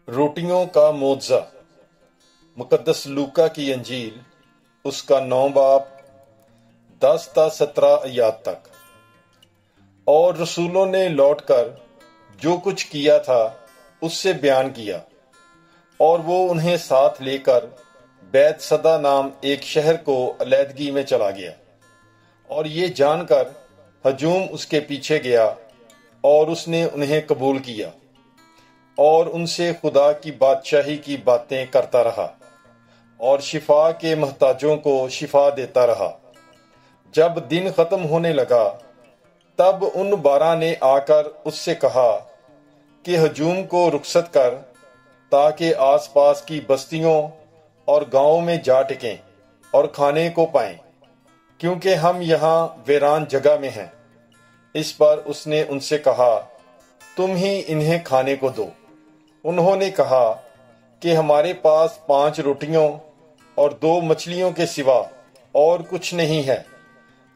روٹیوں کا معجزہ۔ مقدس لوکا کی انجیل، اس کا 9 باب 10 تا 17 آیات تک۔ اور رسولوں نے لوٹ کر جو کچھ کیا تھا اس سے بیان کیا، اور وہ انہیں ساتھ لے کر بیت صدا نام ایک شہر کو علیحدگی میں چلا گیا، اور یہ جان کر ہجوم اس کے پیچھے گیا، اور اس نے انہیں قبول کیا اور ان سے خدا کی بادشاہی کی باتیں کرتا رہا، اور شفا کے محتاجوں کو شفا دیتا رہا۔ جب دن ختم ہونے لگا تب ان 12 نے آ کر اس سے کہا کہ ہجوم کو رخصت کر، تاکہ آس پاس کی بستیوں اور گاؤں میں جا ٹکیں اور کھانے کو پائیں، کیونکہ ہم یہاں ویران جگہ میں ہیں۔ اس پر اس نے ان سے کہا، تم ہی انہیں کھانے کو دو۔ انہوں نے کہا کہ ہمارے پاس 5 روٹیوں اور 2 مچھلیوں کے سوا اور کچھ نہیں ہے،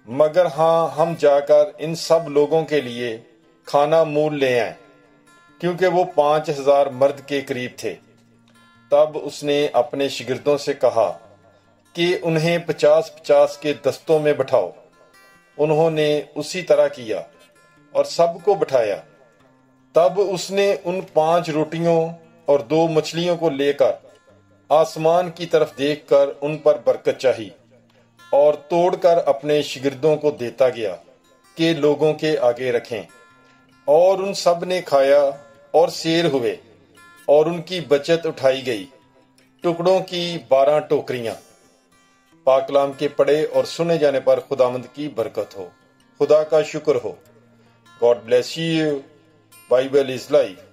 مگر ہاں ہم جا کر ان سب لوگوں کے لیے کھانا مول لے آئیں، کیونکہ وہ 5000 مرد کے قریب تھے۔ تب اس نے اپنے شاگردوں سے کہا کہ انہیں 50-50 کے دستوں میں بٹھاؤ۔ انہوں نے اسی طرح کیا اور سب کو بٹھایا۔ تب اس نے ان 5 روٹیوں اور 2 مچھلیوں کو لے کر آسمان کی طرف دیکھ کر ان پر برکت چاہی، اور توڑ کر اپنے شاگردوں کو دیتا گیا کہ لوگوں کے آگے رکھیں، اور ان سب نے کھایا اور سیر ہوئے، اور ان کی بچت اٹھائی گئی، ٹکڑوں کی 12 ٹوکریاں۔ پاک کلام کے پڑھے اور سنے جانے پر خداوند کی برکت ہو۔ خدا کا شکر ہو۔ God bless you. Bible is life.